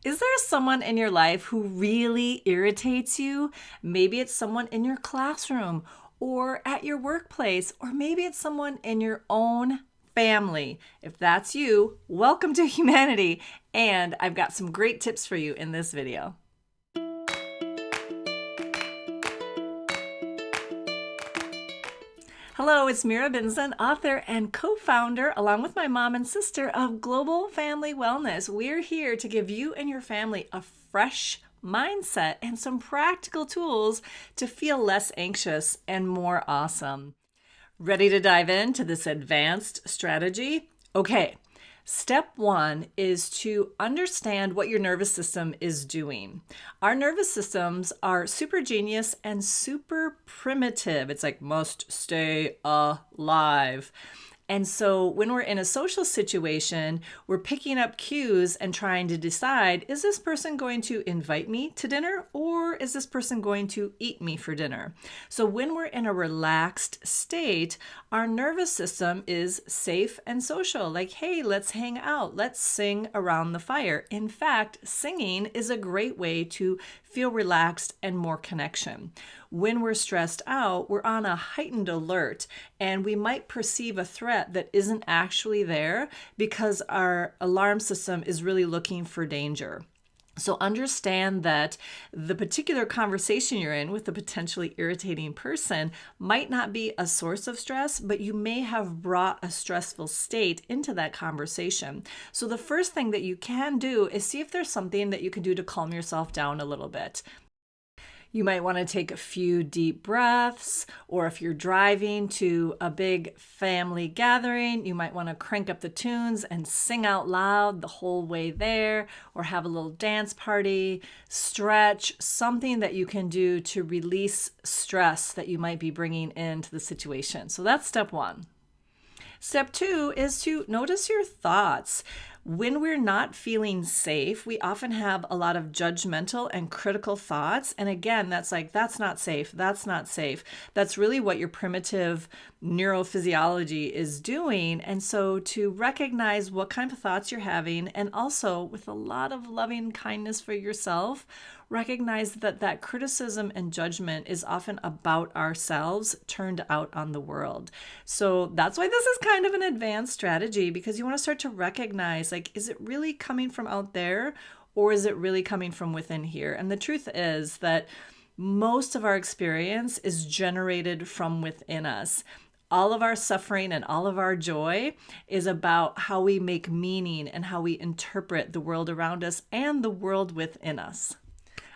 Is there someone in your life who really irritates you? Maybe it's someone in your classroom or at your workplace, or maybe it's someone in your own family. If that's you, welcome to humanity, and I've got some great tips for you in this video. Hello, it's Mira Binson, author and co-founder, along with my mom and sister, of Global Family Wellness. We're here to give you and your family a fresh mindset and some practical tools to feel less anxious and more awesome. Ready to dive into this advanced strategy? Okay. Step one is to understand what your nervous system is doing. Our nervous systems are super genius and super primitive. It's like must stay alive. And so when we're in a social situation, we're picking up cues and trying to decide, is this person going to invite me to dinner or is this person going to eat me for dinner? So when we're in a relaxed state, our nervous system is safe and social. Like, hey, let's hang out. Let's sing around the fire. In fact, singing is a great way to feel relaxed and more connection. When we're stressed out, we're on a heightened alert and we might perceive a threat that isn't actually there because our alarm system is really looking for danger. So understand that the particular conversation you're in with a potentially irritating person might not be a source of stress, but you may have brought a stressful state into that conversation. So the first thing that you can do is see if there's something that you can do to calm yourself down a little bit. You might want to take a few deep breaths, or if you're driving to a big family gathering, you might want to crank up the tunes and sing out loud the whole way there, or have a little dance party, stretch, something that you can do to release stress that you might be bringing into the situation. So that's step one. Step two is to notice your thoughts. When we're not feeling safe, we often have a lot of judgmental and critical thoughts. And again, that's like, that's not safe. That's not safe. That's really what your primitive neurophysiology is doing. And so to recognize what kind of thoughts you're having, and also with a lot of loving kindness for yourself, recognize that that criticism and judgment is often about ourselves turned out on the world. So that's why this is kind of an advanced strategy, because you want to start to recognize, like, is it really coming from out there or is it really coming from within here? And the truth is that most of our experience is generated from within us. All of our suffering and all of our joy is about how we make meaning and how we interpret the world around us and the world within us.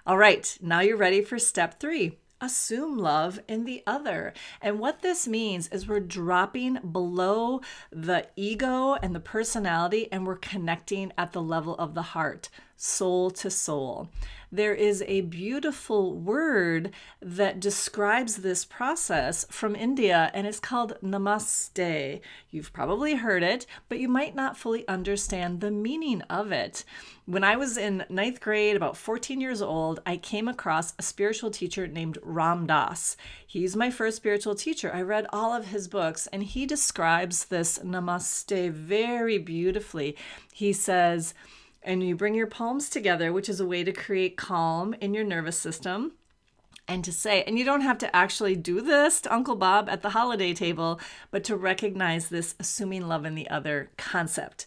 All right, now you're ready for step three. Assume love in the other. And what this means is we're dropping below the ego and the personality, and we're connecting at the level of the heart, soul to soul. There is a beautiful word that describes this process from India, and it's called Namaste. You've probably heard it, but you might not fully understand the meaning of it. When I was in ninth grade, about 14 years old, I came across a spiritual teacher named Ram Dass. He's my first spiritual teacher. I read all of his books, and he describes this Namaste very beautifully. He says, and you bring your palms together, which is a way to create calm in your nervous system. And to say, and you don't have to actually do this to Uncle Bob at the holiday table, but to recognize this assuming love in the other concept.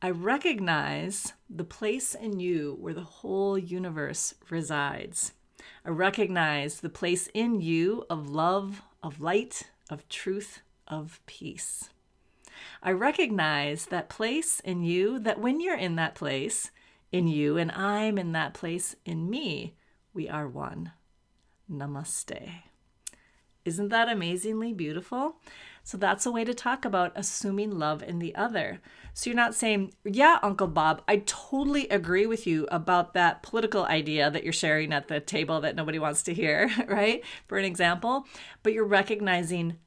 I recognize the place in you where the whole universe resides. I recognize the place in you of love, of light, of truth, of peace. I recognize that place in you, that when you're in that place in you and I'm in that place in me, we are one. Namaste. Isn't that amazingly beautiful? So that's a way to talk about assuming love in the other. So you're not saying, yeah, Uncle Bob, I totally agree with you about that political idea that you're sharing at the table that nobody wants to hear, right? For an example, but you're recognizing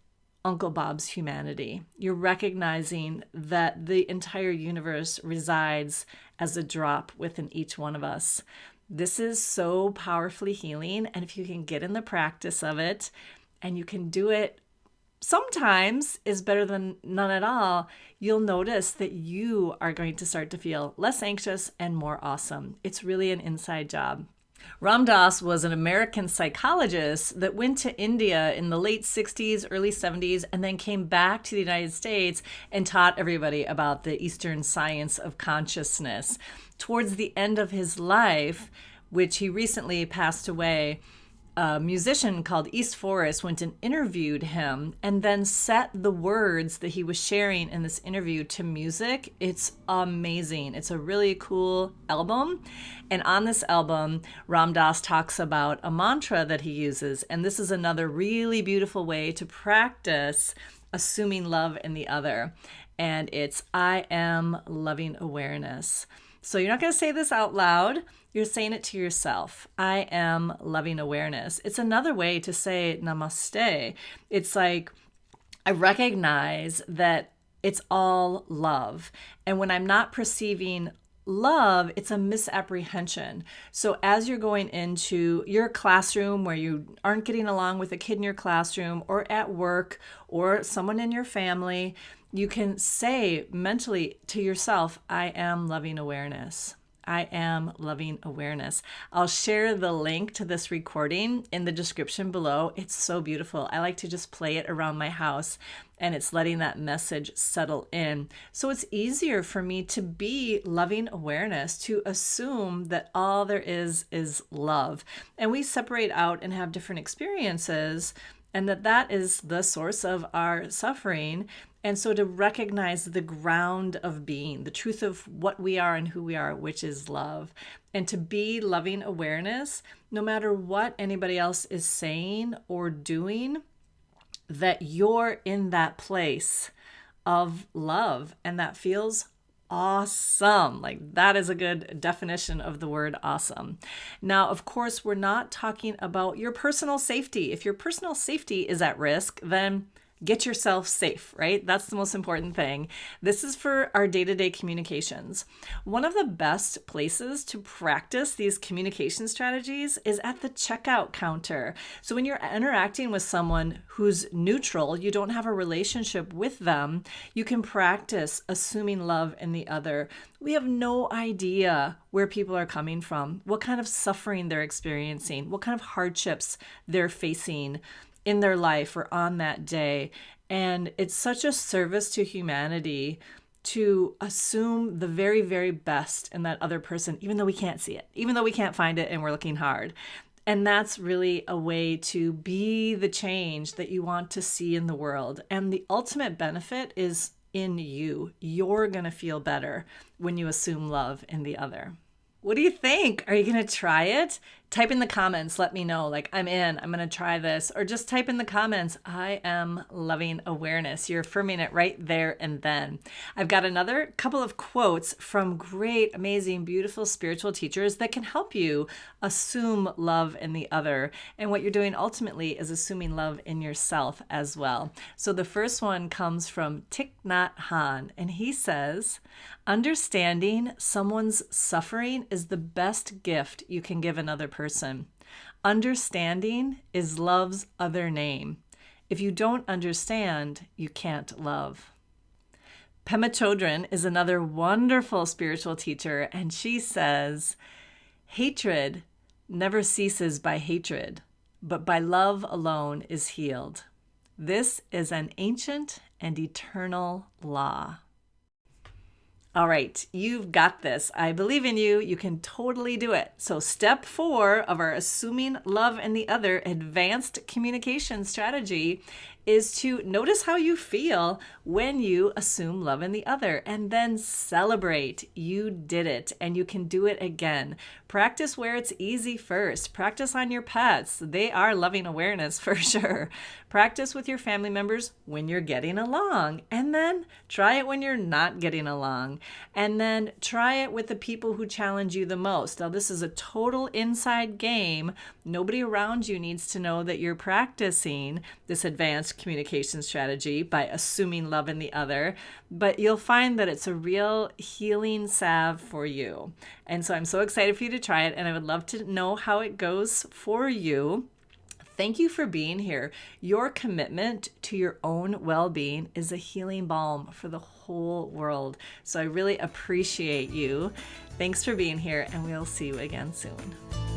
Uncle Bob's humanity. You're recognizing that the entire universe resides as a drop within each one of us. This is so powerfully healing. And if you can get in the practice of it and you can do it sometimes is better than none at all, you'll notice that you are going to start to feel less anxious and more awesome. It's really an inside job. Ram Dass was an American psychologist that went to India in the late 60s, early 70s, and then came back to the United States and taught everybody about the Eastern science of consciousness. Towards the end of his life, which he recently passed away, a musician called East Forest went and interviewed him and then set the words that he was sharing in this interview to music. It's amazing. It's a really cool album. And on this album, Ram Dass talks about a mantra that he uses. And this is another really beautiful way to practice assuming love in the other. And it's, I am loving awareness. So you're not going to say this out loud. You're saying it to yourself. I am loving awareness. It's another way to say namaste. It's like, I recognize that it's all love. And when I'm not perceiving love, it's a misapprehension. So as you're going into your classroom where you aren't getting along with a kid in your classroom, or at work, or someone in your family, you can say mentally to yourself, I am loving awareness. I am loving awareness. I'll share the link to this recording in the description below. It's so beautiful. I like to just play it around my house, and it's letting that message settle in. So it's easier for me to be loving awareness, to assume that all there is love. And we separate out and have different experiences, and that is the source of our suffering. And so to recognize the ground of being, the truth of what we are and who we are, which is love, and to be loving awareness, no matter what anybody else is saying or doing, that you're in that place of love, and that feels awesome. Like, that is a good definition of the word awesome. Now, of course, we're not talking about your personal safety. If your personal safety is at risk, then get yourself safe, right? That's the most important thing. This is for our day-to-day communications. One of the best places to practice these communication strategies is at the checkout counter. So when you're interacting with someone who's neutral, you don't have a relationship with them, you can practice assuming love in the other. We have no idea where people are coming from, what kind of suffering they're experiencing, what kind of hardships they're facing in their life or on that day. And it's such a service to humanity to assume the very, very best in that other person, even though we can't see it, even though we can't find it and we're looking hard. And that's really a way to be the change that you want to see in the world. And the ultimate benefit is in you. You're going to feel better when you assume love in the other. What do you think? Are you going to try it? Type in the comments. Let me know. Like, I'm in. I'm going to try this. Or just type in the comments, I am loving awareness. You're affirming it right there and then. I've got another couple of quotes from great, amazing, beautiful spiritual teachers that can help you assume love in the other. And what you're doing ultimately is assuming love in yourself as well. So the first one comes from Thich Nhat Hanh, and he says, understanding someone's suffering is the best gift you can give another person. Understanding is love's other name. If you don't understand, you can't love. Pema Chodron is another wonderful spiritual teacher, and she says, hatred never ceases by hatred, but by love alone is healed. This is an ancient and eternal law. All right, you've got this. I believe in you. You can totally do it. So step 4 of our assuming love in the other advanced communication strategy is to notice how you feel when you assume love in the other, and then celebrate. You did it, and you can do it again. Practice where it's easy first. Practice on your pets. They are loving awareness for sure. Practice with your family members when you're getting along, and then try it when you're not getting along, and then try it with the people who challenge you the most. Now, this is a total inside game. Nobody around you needs to know that you're practicing this advanced communication strategy by assuming love in the other, but you'll find that it's a real healing salve for you. And so I'm so excited for you to try it, and I would love to know how it goes for you. Thank you for being here. Your commitment to your own well-being is a healing balm for the whole world. So I really appreciate you. Thanks for being here, and we'll see you again soon.